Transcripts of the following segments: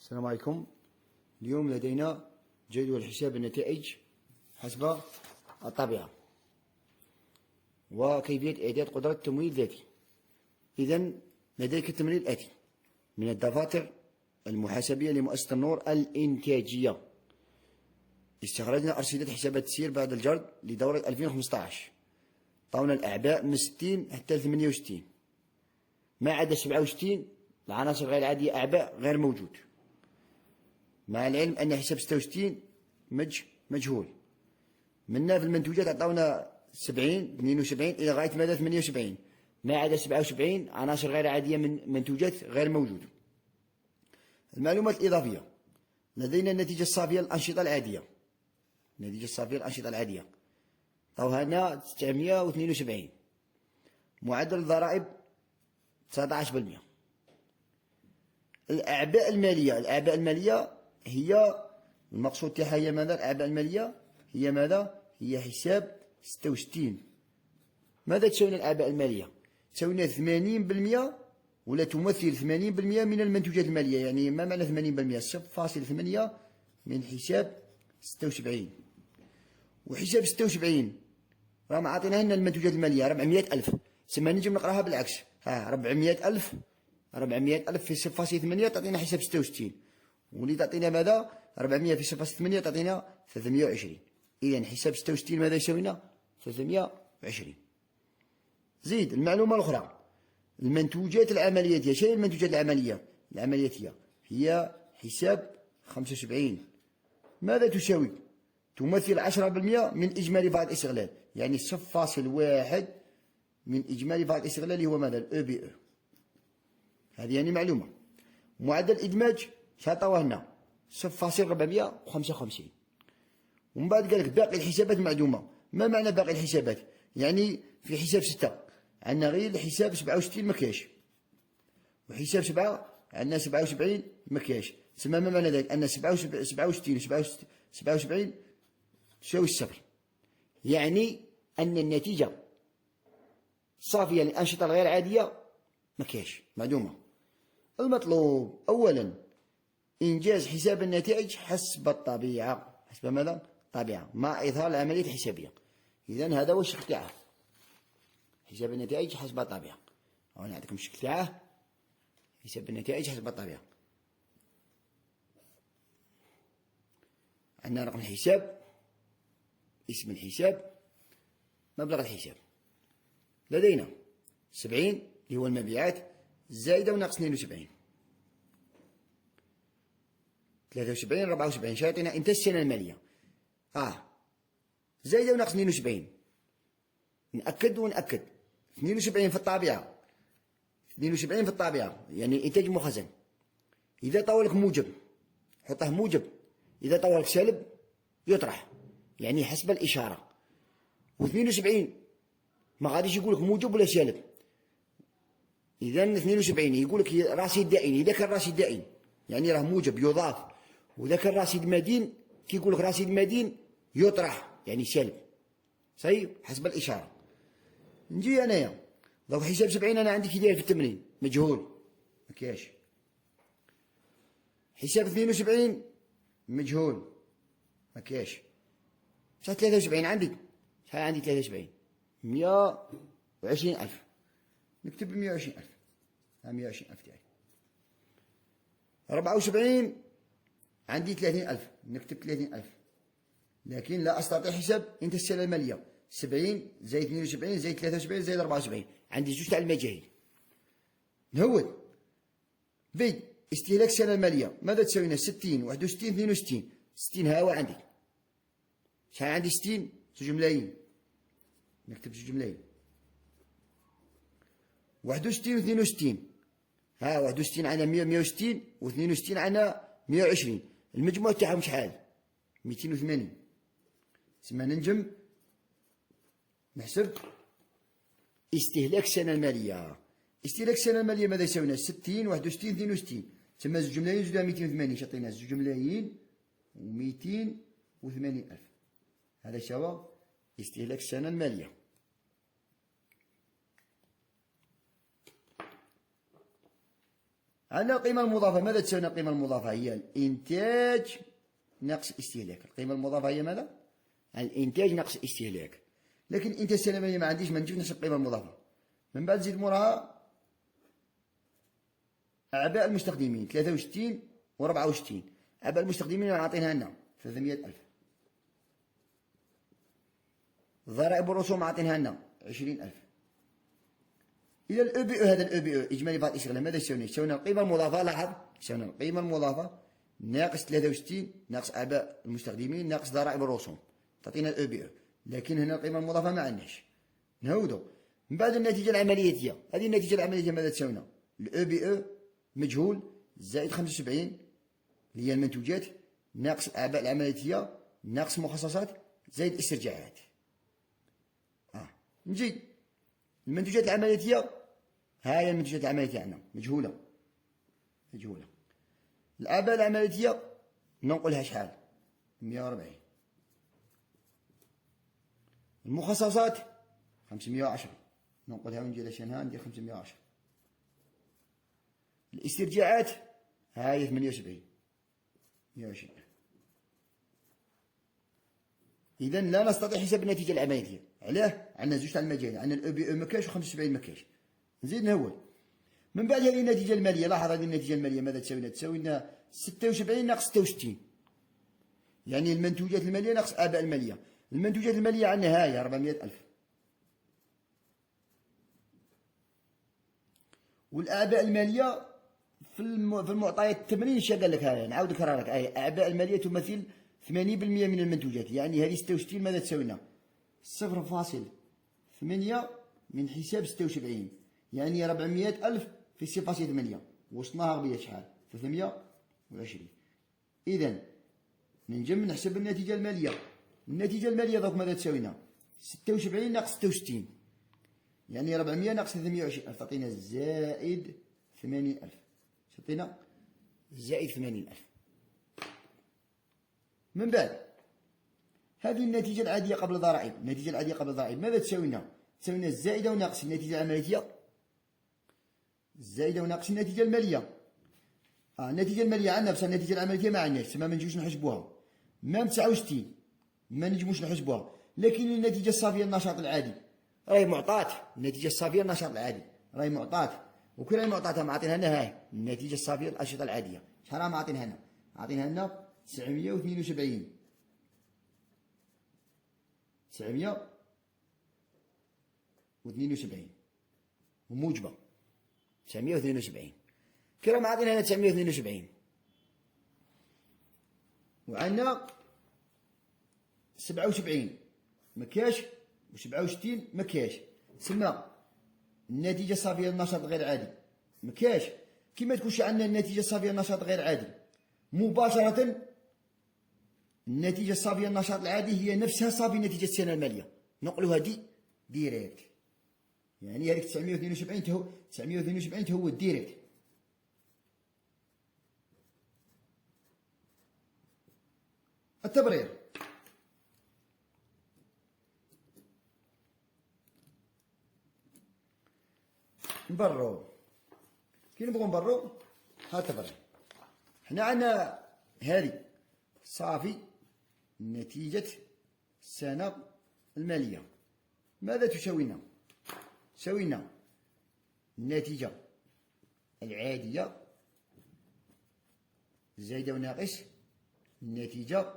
السلام عليكم. اليوم لدينا جدول حساب النتائج حسب الطبيعة وكيفية إعداد قدرة التمويل الذاتي. إذن لديك التمرين الآتي من الدفاتر المحاسبية لمؤسسة النور الإنتاجية. استخرجنا أرصدة حسابات التسيير بعد الجرد لدورة 2015. طاونا الأعباء من 60 حتى 68، ما عدا 67 العناصر غير العادية أعباء غير موجود، مع العلم أن حساب 66 مجهول. منا في المنتوجات عطاونا 70 72 إلى غاية مدى 78، ما عدا 77 عناصر غير عادية من منتوجات غير موجود. المعلومات الإضافية: لدينا النتيجة الصافية للأنشطة العادية. النتيجة الصافية للأنشطة العادية عطاوها لنا 972. معدل الضرائب 19%. الأعباء المالية هي المقصود تاعها هي ماذا؟ الأعباء المالية هي ماذا؟ هي حساب 66. ماذا تساوي الأعباء المالية؟ تساوي 80% ولا تمثل 80% من المنتوجات المالية. يعني ما معنى 80%؟ 0.8 من حساب 76. وحساب 76 راهم عاطينا لنا المنتوجات المالية 400,000. سما نجم نقراها بالعكس. 400,000 في 0.8 تعطينا حساب 66، واللي تعطينا ماذا؟ 400 في 0.8 تعطينا 320. إذا حساب 66 ماذا يساوينا؟ 320. زيد المعلومة الأخرى: المنتوجات العملياتية. شنو المنتوجات العملياتية؟ هي حساب 75. ماذا تساوي؟ تمثل 10% من إجمالي فائض الاستغلال، يعني 0.1 من إجمالي فائض الاستغلال اللي هو ماذا؟ الأو بي أو. هذه يعني معلومة. معدل الإدماج شاطوه لنا 0.455. ومن بعد قال لك باقي الحسابات معدومة. ما معنى باقي الحسابات؟ يعني في حساب 6 عندنا غير حساب 67 مكياش، وحساب 7 عندنا 77 مكياش. تسمى ما معنى ذلك؟ أن 67 و 77 تساوي الصفر. يعني أن النتيجة الصافية للأنشطة الغير عادية مكياش معدومة. المطلوب أولا إنجاز حساب النتائج حسب الطبيعة. حسب ماذا؟ طبيعة، مع إظهار العملية الحسابية. إذن هذا هو الشكل تاعه، حساب النتائج حسب الطبيعة. أنا نعطيكم الشكل تاعه، حساب النتائج حسب الطبيعة. عندنا رقم الحساب، اسم الحساب، مبلغ الحساب. لدينا 70 اللي هو المبيعات زائدة وناقص 72، 73 74 شايعطينا إنتاج السنة المالية. زائدة وناقص 72. نأكد ونأكد 72 في الطابعة، 72 في الطابعة يعني إنتاج مخزن. إذا طولك موجب حطه موجب، إذا طولك سالب يطرح، يعني حسب الإشارة. و72 ما غاديش يقولك موجب ولا سالب. إذا 72 يقولك رصيد دائن. إذا كان رصيد دائن يعني راه موجب يضاف، وإذا كان رصيد مدين كي يقولك رصيد مدين يطرح يعني سالب. صحيح حسب الإشارة. نجي أنايا ضوء حساب 70 أنا عندي كي داير في التمرين مجهول مكاش. حساب 72 مجهول مكاش. شحال 73 عندي؟ شحال عندي 73؟ 120,000. نكتب 120,000. 120,000 تاعي. 74 عندي 30,000. نكتب 30,000. لكن لا أستطيع حساب إنتاج السنة المالية. 70 زائد 72 زائد 73 زائد 74. عندي زوج تاع المجاهيل. نهود في استهلاك السنة المالية ماذا تساوينا؟ 60 61 62. 60 ها هو عندي. شحال عندي 60؟ 2 ملايين. نكتب 2 ملايين. 61 و 62. 61 عندنا 160 و 62 عندنا 120. المجموع تاعهم شحال؟ 280. تسمى ننجم نحسب استهلاك السنة المالية. استهلاك السنة المالية ماذا يساوينا؟ 60 61 62. تسمى 2 ملايين زائد 280 شاطينا 2 ملايين و 280,000. هذا يساوي استهلاك السنة المالية. عندنا القيمة المضافة. ماذا تساوي القيمة المضافة؟ هي الإنتاج ناقص الاستهلاك. القيمة المضافة هي ماذا؟ الإنتاج ناقص الاستهلاك. لكن الإنتاج السلمانية ما عنديش، ما نجيب نفس القيمة المضافة. من بعد نزيد موراها أعباء المستخدمين 63 و 64. أعباء المستخدمين عاطينها لنا 300,000. الضرائب والرسوم عاطينها لنا 20,000. إلى الأو بي أو، هذا الأو بي أو إجمالي بعض الإشغال ماذا يساوي؟ يساوي القيمة المضافة. لاحظ، يساوي القيمة المضافة ناقص 63 ناقص أعباء المستخدمين ناقص ضرائب الرسوم، تعطينا الأو بي أو. لكن هنا القيمة المضافة ما عندناش. نهودو من بعد النتيجة العملياتية. هذه النتيجة العملياتية ماذا تساوينا؟ الأو بي أو مجهول زائد 75 اللي هي المنتوجات ناقص الأعباء العملياتية ناقص المخصصات زائد الاسترجاعات. نجي المنتوجات العملياتية. هاي المنتوجات العملياتية عندنا مجهولة. الأعباء العملياتية ننقلها شحال؟ 140. المخصصات 510 ننقلها ونجي لشانها ندير 510. الاسترجاعات هاي 78 120. إذا لا نستطيع حساب النتيجة العملياتية. علاه؟ عندنا زوج تاع المجال، عندنا الأو بي أو مكاش و75 مكاش. نزيد نهول. من بعد هذه النتيجة المالية. لاحظ هذه النتيجة المالية ماذا تساوي لنا؟ تساوي لنا 76 ناقص 66. يعني المنتوجات المالية ناقص الأعباء المالية. المنتوجات المالية عندنا هاي 400,000. والأعباء المالية في المعطيات التمرين اش قال لك؟ هاي نعاود نكرر لك. الأعباء المالية تمثل 80% من المنتوجات. يعني هذه 66 ماذا تساوي لنا؟ 0.8 من حساب 76. يعني 400,000 في 0.8 وصلناها بيا شحال؟ 320. إذا نجم نحسب النتيجة المالية. النتيجة المالية دوك ماذا تساوي لنا؟ 76 ناقص 66. يعني 400 ناقص 320 تعطينا زائد 80,000. تعطينا زائد 80,000. من بعد هذه النتيجة العادية قبل الضرائب. النتيجة العادية قبل الضرائب ماذا تساوي لنا؟ تساوي لنا الزائدة وناقص النتيجة العملياتية. الزائدة وناقص النتيجة المالية. النتيجة المالية عندنا بصح النتيجة العملياتية ما عندناش، تسمى ما نجموش نحسبوها. مام 69 ما نجموش نحسبوها. لكن النتيجة الصافية للنشاط العادي راهي معطاة. النتيجة الصافية للنشاط العادي راهي معطاة. وكي راهي معطاة معطينها لنا هاي النتيجة الصافية للأنشطة العادية. شحال راهم معطينها لنا؟ عاطينها لنا 972. 972 وموجبة 972. كي راهم عاطينها لنا 972. وعندنا 77 مكاش و67 مكاش. تسمى النتيجة الصافية للنشاط غير عادي مكاش. كيما تكونش عندنا النتيجة الصافية للنشاط غير عادي مباشرة، النتيجة الصافية للنشاط العادي هي نفسها صافي نتيجة السنة المالية. نقلوها ديريكت. يعني هذيك 972 تهو ديريكت. التبرير. نبرو. كي نبغو نبرو ها التبرير. حنا عندنا هذه صافي نتيجة السنة المالية. ماذا تساوينا؟ تساوينا النتيجة العادية زايدة وناقص النتيجة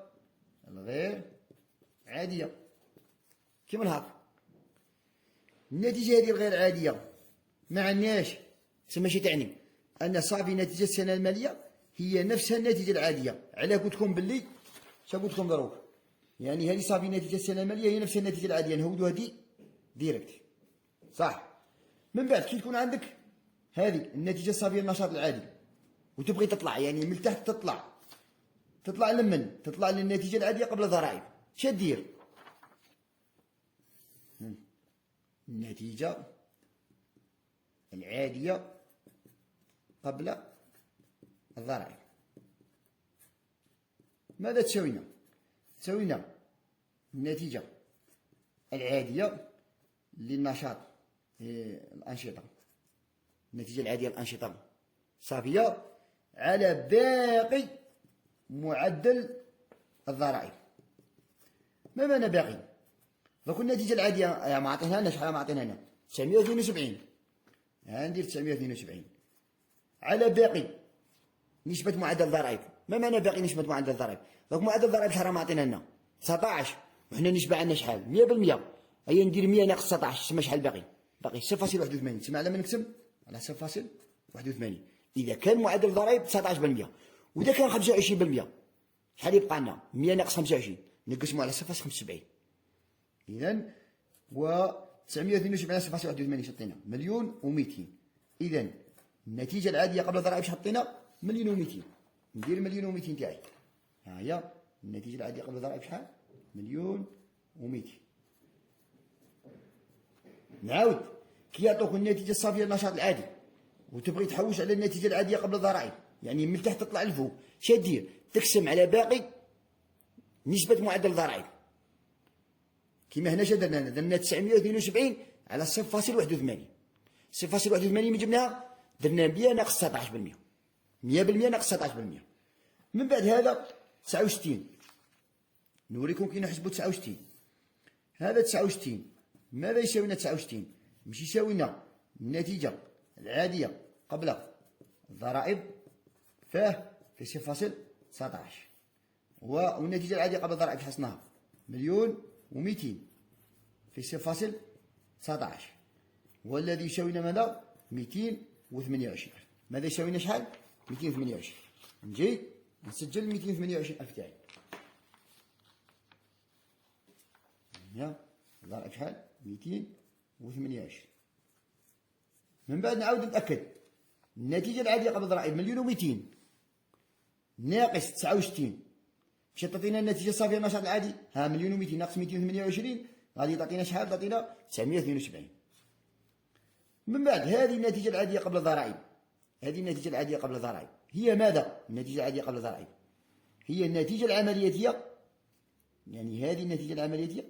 الغير عادية. كيما نهار النتيجة هذه الغير عادية ما عندناش. تسمى شي تعني أن صافي نتيجة السنة المالية هي نفسها النتيجة العادية. علاه قلت لكم باللي قلت لكم دروك؟ يعني هذه صافي نتيجة السنة المالية هي نفس النتيجة العادية. نهودوها ديريكت صح. من بعد كي تكون عندك هذه النتيجة الصافية للنشاط العادي وتبغي تطلع يعني من تحت تطلع لمن؟ تطلع للنتيجة العادية قبل الضرائب. شا دير؟ النتيجة العادية قبل الضرائب ماذا تساوينا؟ تساوينا النتيجة العادية للنشاط الأنشطة. النتيجة العادية للأنشطة صافية على باقي معدل الضرائب. ما معنى باقي؟ فكل النتيجة العادية ما عطينا لنا شحال ما عطينا لنا 972. ندير 972 على باقي نسبة معدل الضرائب. ما معنى باقي نسبة معدل الضرائب؟ دونك معدل الضرائب شحال ما عطينا لنا 19 وحنا النسبة عندنا شحال 100%. هيا ندير 100 ناقص 19 تسمى شحال باقي؟ باقي 0.81. تسمى على ما نقسم على 0.81. إذا كان معدل الضرائب 19% وإذا كان 25% شحال يبقى لنا؟ 100 ناقص 25 نقسمو على 0.75. إذا و 972 على 0.81 شطينا 1,200,000. إذا النتيجة العادية قبل الضرائب شحطينا 1,200,000. ندير 1,200,000 تاعي. ها هي النتيجة العادية قبل الضرائب شحال؟ 1,200,000. نعاود كي يعطوك النتيجة الصافية للنشاط العادي وتبغي تحوش على النتيجة العادية قبل الضرائب، يعني من تحت تطلع لفوق، شادير تقسم على باقي نسبة معدل الضرائب. كيما هنا درنا 972 على 0.81. 0.81 من جبناها درنا 100 ناقص 19%. 100% ناقص 19%. من بعد هذا 69. نوريكم كي نحسبوا 69. هذا 69 ماذا يساوي لنا 69؟ مش يساوي لنا النتيجة العادية قبل الضرائب فاه في 0.19 والنتيجة العادية قبل الضرائب حصناها 1,200,000 في 0.19 والذي يساوي لنا ماذا؟ 228,000. ماذا يساوي لنا شحال؟ 228. نجي نسجل 228,000 تاعي. هنا الضرائب شحال؟ 228. من بعد نعاود نتأكد النتيجة العادية قبل الضرائب 1,200,000 ناقص 69 باش تعطينا النتيجة الصافية للنشاط العادي. ها 1,200,000 ناقص 228 غادي تعطينا شحال؟ تعطينا 972. من بعد هذه النتيجة العادية قبل الضرائب. هذه النتيجة العادية قبل الضرائب هي ماذا؟ النتيجة العادية قبل الضرائب هي النتيجة العملياتية، يعني هذه النتيجة العملياتية،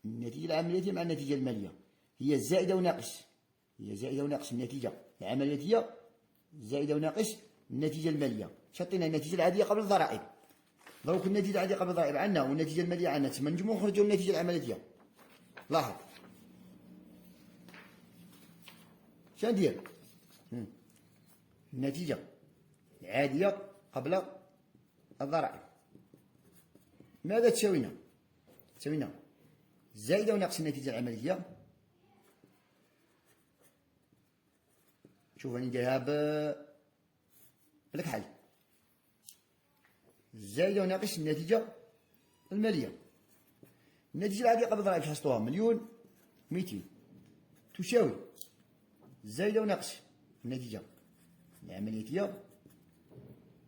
النتيجة العملياتية مع النتيجة المالية هي زائدة وناقص، هي زائدة وناقص النتيجة العملياتية زائدة وناقص النتيجة المالية. شطينا النتيجة العادية قبل الضرائب. دروك النتيجة العادية قبل الضرائب عندنا والنتيجة المالية عندنا، تسمى نجمو نخرجوا النتيجة العملياتية. لاحظ شندير النتيجة العادية قبل الضرائب ماذا تساوينا؟ تساوينا زائدة وناقص النتيجة العملية. شوف راني نديرها بالكحل. زائدة وناقص النتيجة المالية. النتيجة العادية قبل الضرائب حسبتوها 1,200,000 تساوي زائدة وناقص النتيجة العملياتية.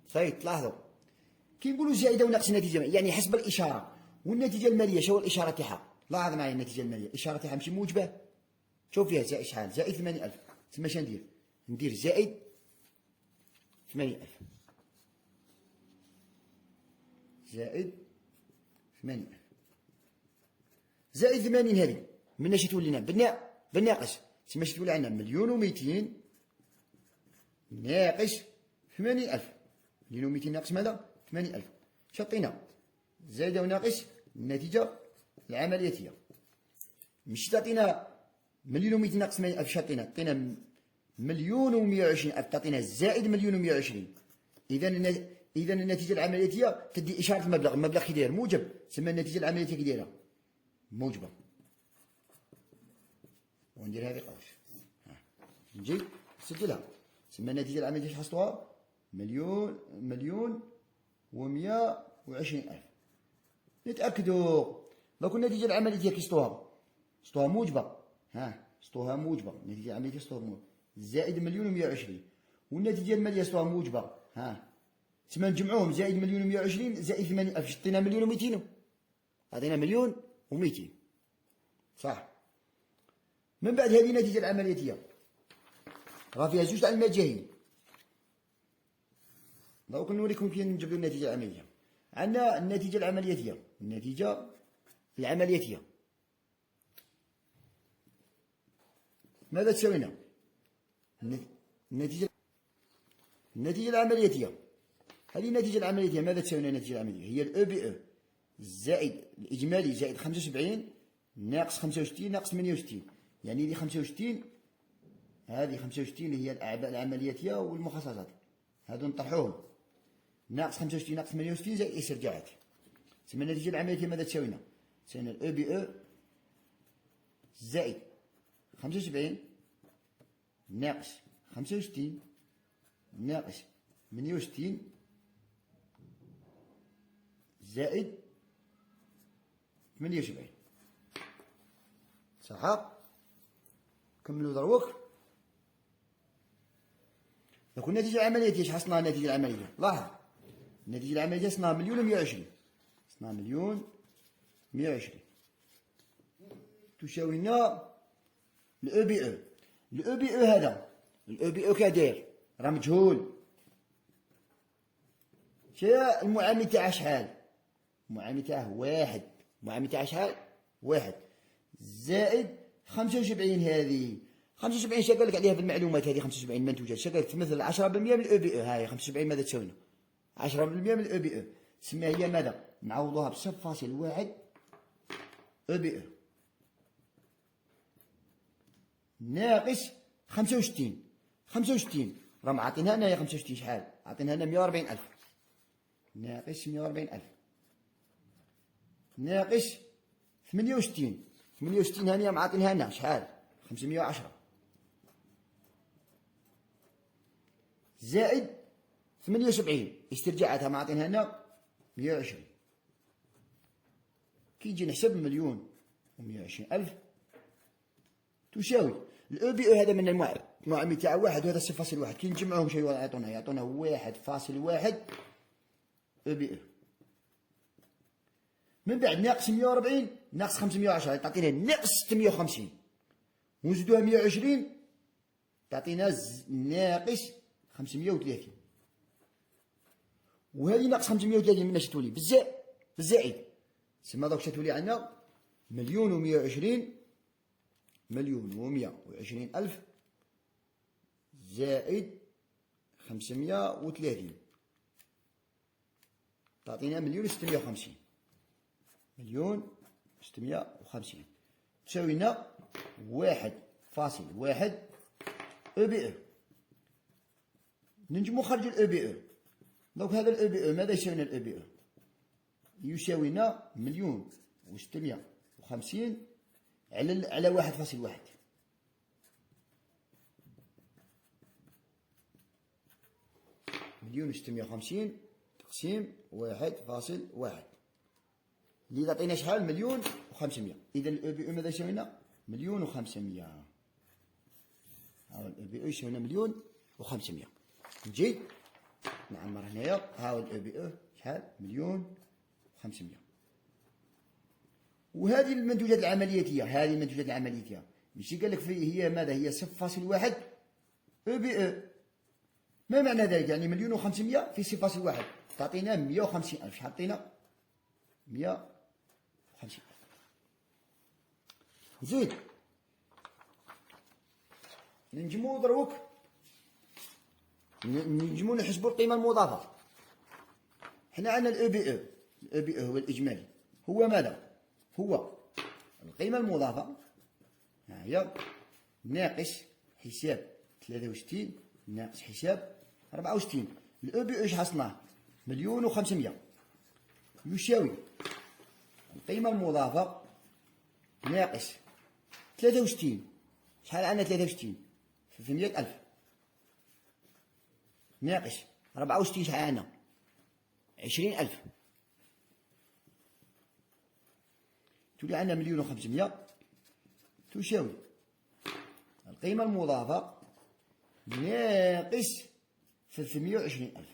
صحيح تلاحظوا كي نقولوا زائدة وناقص النتيجة يعني حسب الإشارة، والنتيجة المالية شو الإشارة تاعها؟ لاحظ معايا النتيجة المالية الإشارة تاعها ماشي موجبة. شوف فيها زائد شحال؟ زائد 80,000. تسمى شندير؟ ندير زائد 80,000. زائد 80,000. زائد 80 هذه من اش تولي لنا؟ بالناقص. تسمى اش تولي عندنا 1,200,000 ناقص 80,000. 1,200 ناقص ماذا؟ 80,000. شطينا زائدة وناقص النتيجة العملياتية. مش تعطينا 1,200 ناقص 80,000 شطينا تعطينا 1,120,000 تعطينا زائد 1,120. إذا النتيجة العملياتية تدي إشارة المبلغ، المبلغ كي داير موجب تسمى النتيجة العملياتية كي دايرة موجبة. وندير هذه قوس نجي نسجلها تسمى النتيجة العملياتية حصلوها 1,120,000. نتأكدوا لو كنا النتيجة العملياتية كي سطوها موجبة. سطوها موجبة. النتيجة العملياتية سطوها موجبة زائد 1,120 والنتيجة المالية سطوها موجبة. تسمى نجمعوهم زائد 1,120 زائد 80,000 شطينا 1,200,000 عطينا 1,200,000 صح. من بعد هذه النتيجة العملياتية راه فيها زوج تاع المجاهيل. دروك نوريكم كيف نجبدو النتيجة العملية. عندنا النتيجة العملياتية. النتيجة العملياتية ماذا تساوينا؟ النتيجة العملياتية. هذه النتيجة العملياتية ماذا تساوي النتيجة العملياتية؟ هي الأو بي أو زائد الإجمالي زائد 75 ناقص 65 ناقص 68. يعني اللي 65 هذه 65 اللي هي الأعباء العملياتية والمخصصات، هذو نطرحوهم، ناقص 65 ناقص 68 زائد استرجاعات. تسمى النتيجة العملياتية ماذا تساوينا؟ تساوينا الأو بي أو زائد 75 ناقص 65 ناقص 68 زائد 78. صح؟ كملوا دروك. دوك النتيجة العملية اش حصلنا؟ النتيجة العملية لاحظ النتيجة العملية صناها 1,120,000 صناها 1,120,000 تساوي لنا الأو بي أو. الأو بي أو هذا الأو بي أو كداير راه مجهول. شا المعامل تاعها شحال؟ المعامل تاعه واحد. المعامل تاعها شحال؟ واحد زائد 75. هذه 75 شا قالك عليها في المعلومات؟ هذه 75 منتوجات شا قالك تمثل 10% من الأو بي أو. هاي 75 ماذا تساوينا؟ 10% من الأو بي أو. تسمى هي ماذا؟ نعوضوها ب 0.1 أو بي أو ناقص 65. 65 راه معطينها لنا، هي 65 شحال؟ عطينها لنا 140,000 ناقص 140,000 ناقص 68. 68 هانية معطينها لنا شحال؟ 510 زائد 78 استرجاعاتها معطينها لنا 120. كي يجي نحسب 1,120,000 تساوي الأو بي أو هذا من المعامل تاع واحد وهذا 0.1. كي نجمعوهم شنو يعطونا 1.1 أو بي أو. من بعد ناقص 140 ناقص 510 تعطينا ناقص 650 ونزيدوها 120 تعطينا ناقص 530. وهذه ناقص 530 من اش تولي؟ بالزائد. تسمى دوك تولي عندنا 1,120,000 زائد 530 تعطينا 1,650. 1,650 تساوي لنا 1.1 أو بي أو. ننجمو خرج الأو بي أو. دونك هذا الأو بي أو ماذا يساوي لنا؟ الأو بي أو يساوي لنا 1,650 على 1.1. مليون وستمية وخمسين تقسيم 1.1 اللي تعطينا شحال؟ 1,500,000. إذا الأو بي أو ماذا يساوي لنا؟ 1,500,000. هاو الأو بي أو يساوي لنا 1,500,000. نجي نعمر هنايا هاو الأو بي أو شحال؟ 1,500,000. وهذه المنتوجات العملياتية، هذه المنتوجات العملياتية ماشي قال لك هي ماذا؟ هي 0.1 أو بي أو. ما معنى ذلك؟ يعني 1,500,000 في 0.1 تعطينا 150,000. شحال عطينا؟ 150,000. زيد ننجمو دروك ننجمو نحسبو القيمة المضافة. حنا عندنا الأو بي أو. الأو بي أو هو الإجمالي، هو ماذا؟ هو القيمة المضافة ها هي ناقص حساب 63 ناقص حساب 64. الأو بي أو اش حصلناه؟ 1,500,000 يساوي القيمة المضافة ناقص 63. شحال عندنا 63؟ 300,000 ناقص 64 شحال عندنا؟ 20,000. تولي عندنا 1,500,000 تساوي القيمة المضافة ناقص 320,000.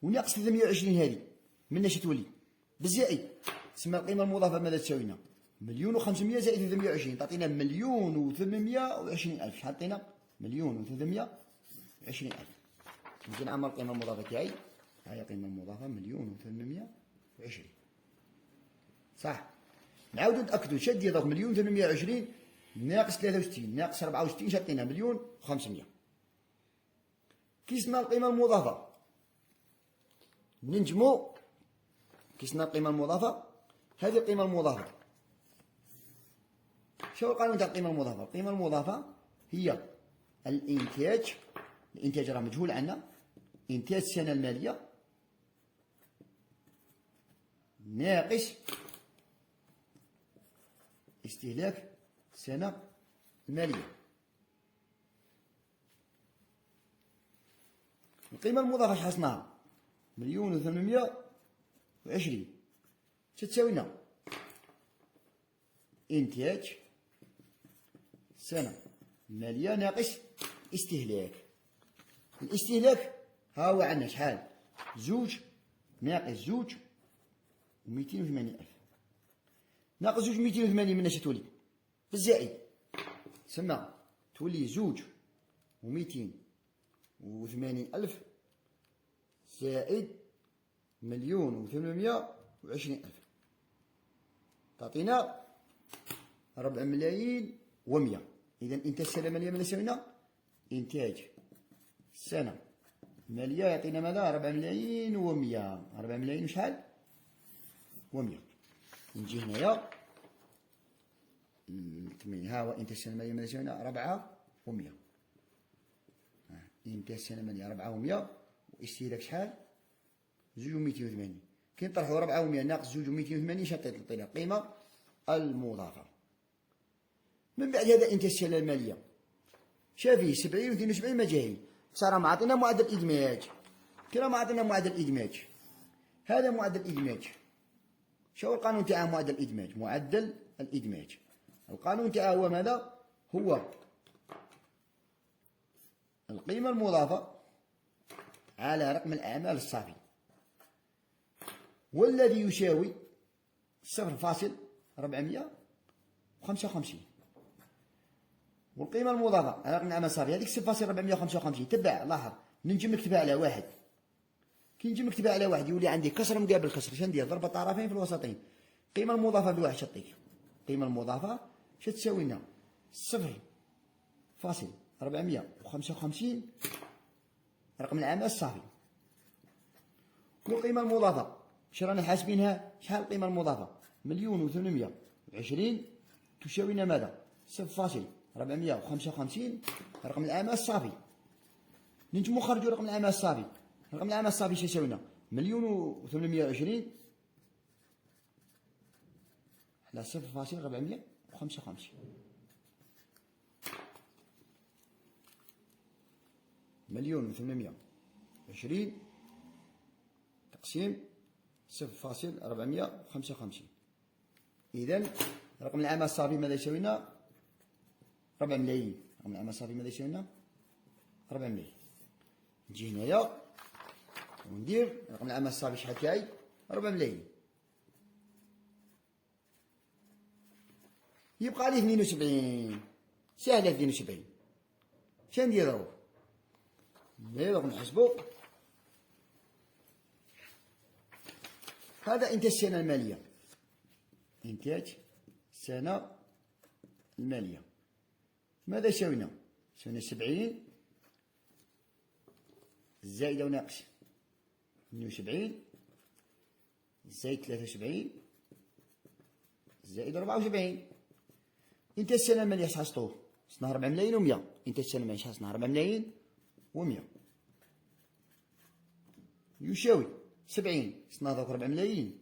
وناقص 320 هذه من اش تولي؟ بالزائد. تسمى القيمة المضافة ماذا تساوي لنا؟ 1,500,000 زائد 320 تعطينا 1,820,000. شحال عطينا؟ 1,820,000. نجي نعمر القيمة المضافة تاعي. هاهي القيمة المضافة 1,820. صح. نعاودو نتأكدو شاد ديال دوك 1,820 ناقص 63 ناقص 64 شاد عطينا 1,500,000. كيسنا القيمة المضافة ننجمو كيسنا القيمة المضافة. هذه القيمة المضافة، شنو القانون تاع القيمة المضافة؟ القيمة المضافة هي الإنتاج راه مجهول عندنا، إنتاج السنة المالية ناقص استهلاك السنة المالية. القيمة المضافة شحال حصناها؟ 1,820. تساوي لنا إنتاج سنة المالية ناقص استهلاك. الاستهلاك ها هو عندنا شحال؟ 2 ناقص 2 و280 ألف. ناقص 2 280 من اش تولي؟ بالزائد، تسمى تولي 2 و280 ألف زائد 1,820 ألف، تعطينا 4,100,000. إذا إنتاج السنة المالية ماذا يساوينا؟ إنتاج السنة المالية يعطينا ماذا؟ 4,100,000. 4,000,000 وشحال؟ و100. نجي هنايا ها هو إنتاج السنة المالية ماذا يساوينا؟ 4,100. إنتاج السنة المالية 4,100 واستهلاك شحال؟ 2,280. كي نطرحو 4,100 ناقص 2,280 شتعطينا القيمة المضافة. من بعد هذا إنتاج السنة المالية شافيه 70 و 72 مجاهيل، بصح راه ما عطينا معدل إدماج. كي راه ما عطينا معدل إدماج، هذا معدل إدماج. شو القانون تاعه معدل الإدماج؟ معدل الإدماج القانون تاعه هو ماذا؟ هو القيمة المضافة على رقم الأعمال الصافي، والذي يساوي 0.455. والقيمة المضافة على رقم الأعمال الصافي هذيك 0.455 تبع، لاحظ نجم نكتبها على واحد. كي نجي نكتبها على واحد يولي عندي كسر مقابل كسر، شندير؟ ضرب الطرفين في الوسطين. القيمة المضافة بواحد شطيك، القيمة المضافة شتساوي لنا 0.455 رقم الأعمال الصافي. والقيمة المضافة اش رانا حاسبينها؟ شحال القيمة المضافة؟ 1,820 تساوي لنا ماذا؟ 0.455 رقم الأعمال الصافي. نجمو نخرجو رقم الأعمال الصافي. رقم الأعمال الصافي اش يساوي لنا؟ 1,820 على 0.455. 1,820 تقسيم 0.455. إذا رقم الأعمال الصافي ماذا يساوي لنا؟ 4 ملايين. رقم الأعمال الصافي ماذا يساوي لنا؟ 4 ملايين. نجي هنايا وندير رقم الأعمال الصافي شحال تاعي؟ 4 ملايين. يبقى لي 72. ساهلة 72. شنديرو؟ نديرو نحسبو. هذا إنتاج السنة المالية. إنتاج السنة المالية ماذا يساوينا؟ يساوينا 70 زائد أو ناقص 72 زائد 73 زائد 74. إنتاج السنة المالية شحال سطور؟ صنع 4 ملايين و 100. إنتاج السنة المالية شحال صنع؟ 4 ملايين و 100 يساوي 70 صنع ذوك 4 ملايين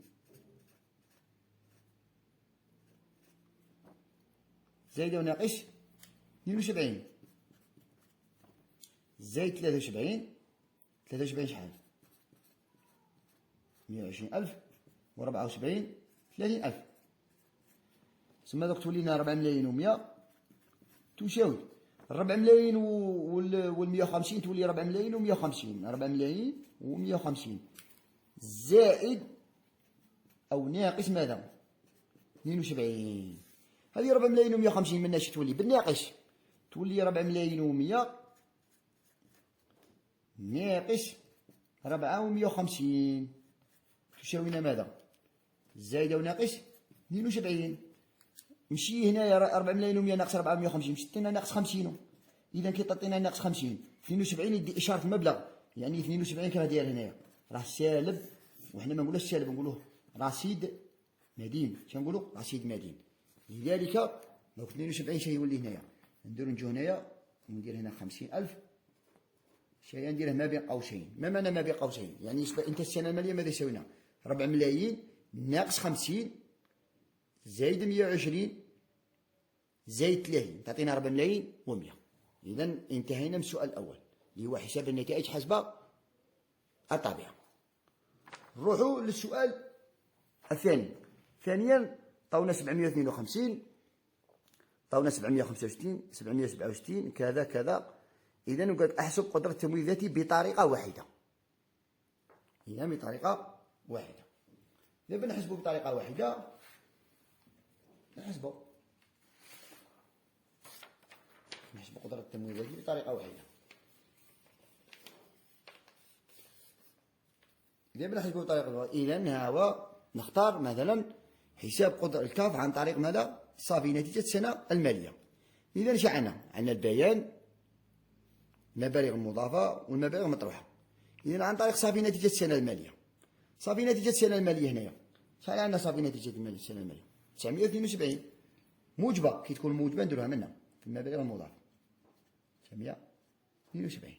زائد أو ناقص 72 زائد 73. 73 شحال؟ 120,000 و 74 30,000. تسمى دوك تولي لنا 4 ملايين و 100 تساوي 4 ملايين و 150 تولي 4 ملايين و 150. 4 ملايين و 150 زائد أو ناقص ماذا؟ 72. هذه 4 ملايين و 150 من اش تولي؟ بالناقص تولي 4 ملايين و 100 ناقص 450 تساوي لنا ماذا؟ زايدة وناقص 72. نمشي هنايا 4 ملايين و 100 ناقص 450 مشيت لنا ناقص 50. إذا كي تعطينا ناقص 50، 72 يدي إشارة المبلغ، يعني 72 كيفاه داير هنايا؟ راه سالب، وحنا ما نقولوش سالب، نقولوه رصيد مدين. شنقولوا؟ رصيد مدين. لذلك لو 72 شي يولي هنايا، نجو هنايا وندير هنا 50,000، شي نديره ما بين قوسين. ما معنى ما بين قوسين؟ يعني انت السنة المالية ماذا يساوينا؟ 4 ملايين ناقص 50 زايد 120 زايد 30، تعطينا 4 ملايين و100. إذا انتهينا من السؤال الأول اللي هو حساب النتائج حسب الطبيعة. نروحوا للسؤال الثاني. ثانيا طاونا 752، طاونا 765، 767 كذا كذا. إذا وقال أحسب قدرة التمويل الذاتي بطريقة واحدة. إذا بطريقة واحدة. دابا نحسبوا بطريقة واحدة، نحسبوا قدرة التمويل الذاتي بطريقة واحدة. دابا نحسبوا بطريقة واحدة. إذا هو نختار مثلا حساب قدرة الكاف عن طريق ماذا؟ صافي نتيجة السنة المالية. إذا اش عندنا البيان، المبالغ المضافة والمبالغ المطروحة. إذا عن طريق صافي نتيجة السنة المالية. صافي نتيجة السنة المالية هنايا شحال عندنا؟ صافي نتيجة السنة المالية 972 موجبة. كي تكون موجبة نديروها منا في المبالغ المضافة 972.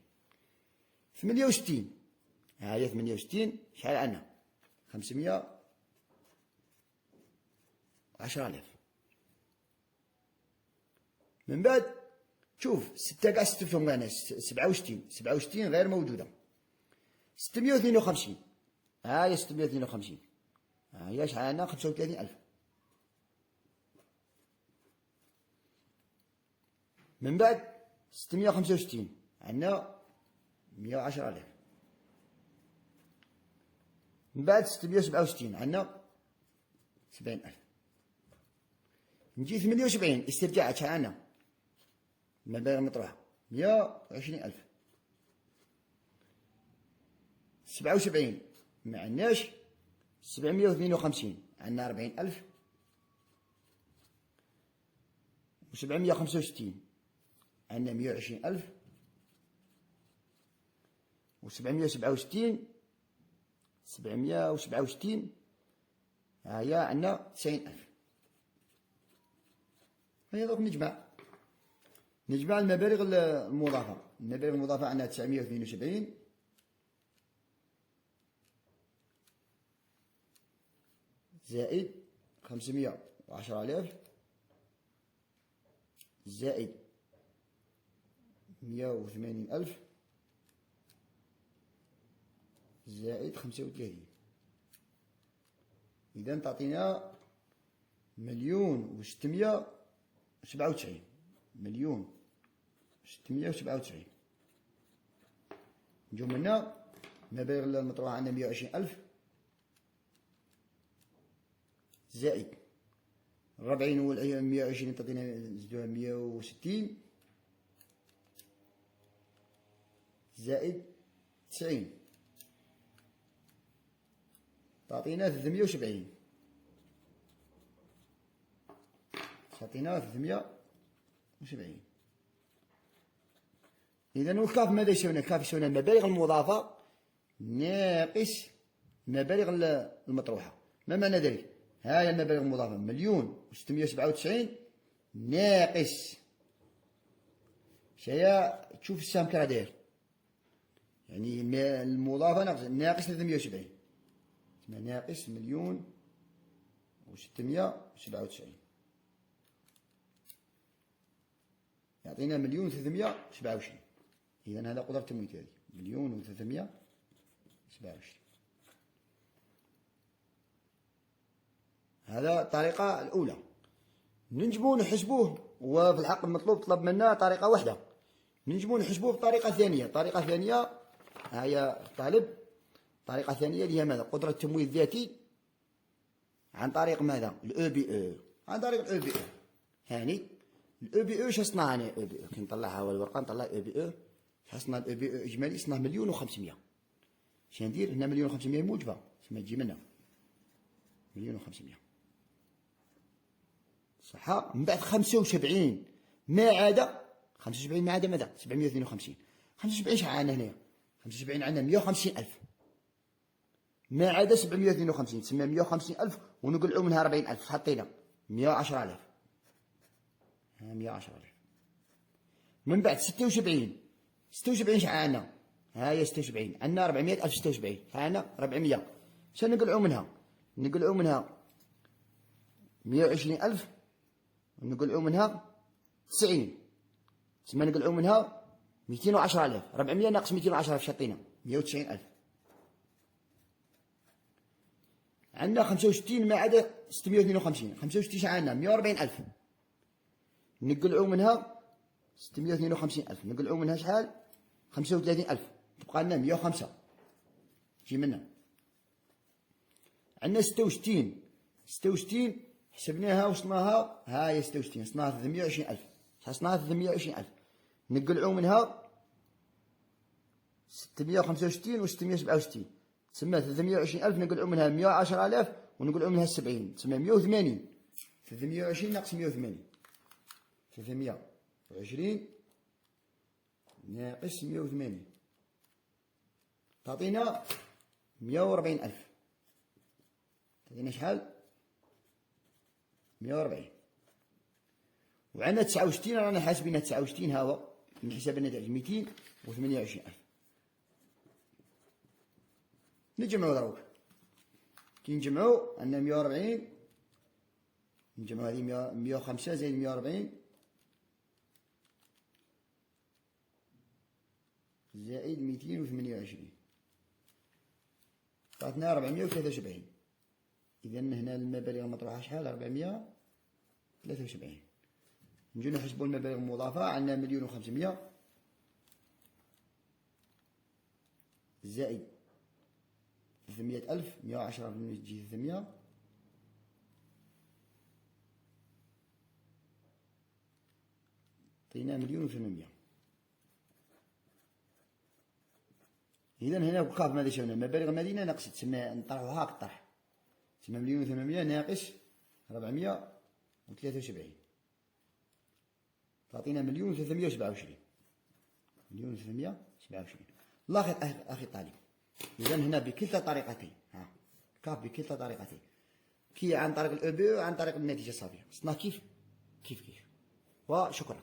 68 ها هي 68 شحال عندنا؟ 510,000. من بعد شوف 6 كاع 6 فيهم معنا 67 غير موجودة. 652 ها هي 652 ها هي شحال عندنا؟ 35,000. من بعد 665 عندنا 110,000. من بعد 667 عندنا 70,000. نجي 78 استرجاعات شحال عندنا؟ المبالغ المطروحة 120,000. 77 ما عندناش. 752 عندنا 40,000. و 765 عندنا 120,000. و 767 ها هي عندنا 90,000. هيا دوك نجمع المبالغ المضافة. المبالغ المضافة عندنا 972 زائد 510,000 زائد 180,000 زائد 35. إذا تعطينا 1,697. 1,697. نجو منا المبالغ المطروحة عندنا 120,000 زائد 40 هو 120 تعطينا نزيدوها 160 زائد 90 تعطينا 370. تعطينا 370. إذا والكاف ماذا يساوينا؟ الكاف يساوينا المبالغ المضافة ناقص المبالغ المطروحة. ما معنى ذلك؟ ها هي المبالغ المضافة 1,697 ناقص شيا تشوف السهم كرا داير، يعني المضافة ناقص 370 ناقص 1,697 يعطينا 1,327. إذا هذا قدرة التمويل هذه 1,327. هذا الطريقة الأولى. ننجمو نحسبوه، وفي الحق المطلوب طلب منا طريقة واحدة. ننجمو نحسبوه بطريقة ثانية. طريقة ثانية هي الطالب. طريقة ثانية اللي هي ماذا؟ قدرة التمويل الذاتي عن طريق ماذا؟ الأو بي أو. عن طريق الأو بي أو. هاني الأو بي أو شا صنع أنا أو بي أو؟ كي نطلعها هو الورقة نطلع أو بي أو. شحال صنع الأو بي أو إجمالي؟ صنع 1,500,000. شا ندير هنا 1,500,000 موجبة تسمى تجي منها 1,500,000 صح. من بعد 75 ما عاد 75 ما عدا ماذا؟ 752. 75 شحال عندنا هنايا؟ 75 عندنا 150,000 ما عدا 752، تسمى 150,000 ونقلعو منها 40,000. حطينا 110,000. ها 110,000. من بعد 76. 76 شحال عندنا؟ ها هي 76 عندنا 400,000. 76 شحال عندنا؟ 400. شنو نقلعو منها؟ نقلعو منها 120,000 ونقلعو منها 90. تسمى نقلعو منها 210,000. 400 ناقص 210,000 شطينا 190,000. عندنا 65 ما عدا 652. 65 شحال عندنا؟ 140,000 نقلعو منها 652,000 نقلعو منها شحال؟ 35,000 تبقى لنا 105. تجي منا. عندنا 66. 66 حسبناها وصلناها، ها هي 66 صناها 320,000. شحال صناها؟ 320,000 نقلعو منها 665 و 667 تسمى 320,000 نقلعو منها 110,000 ونقلعو منها 70 تسمى 180. 320 ناقص 180 320 ناقص 180 تعطينا 140,000. تعطينا شحال؟ 140. وعندنا 69 رانا حاسبينها 69 ها هو من حساب النتائج 228,000. نجمعو دروك كي نجمعو عندنا 140 نجمعو هذه 105 زائد 140 زائد 228 عطاتنا 473. إذا هنا المبالغ المطروحة شحال؟ 473. نجيو نحسبو المبالغ المضافة. عندنا 1,500,000 زائد 300,000 110 في تجي 300 عطينا 1,800,000. إذا هنا وقف ماذا شفنا؟ مبالغ المدينة ناقص تسمى نطرحوها كالطرح تسمى 1,800,000 ناقص 473 تعطينا 1,327. 1,327. الله خير أخي الطالب. إذا هنا بكلتا طريقتين ها كاف بكلتا طريقتين كي عن طريق الأو بي عن طريق النتيجة الصافية صنع كيف وشكرا.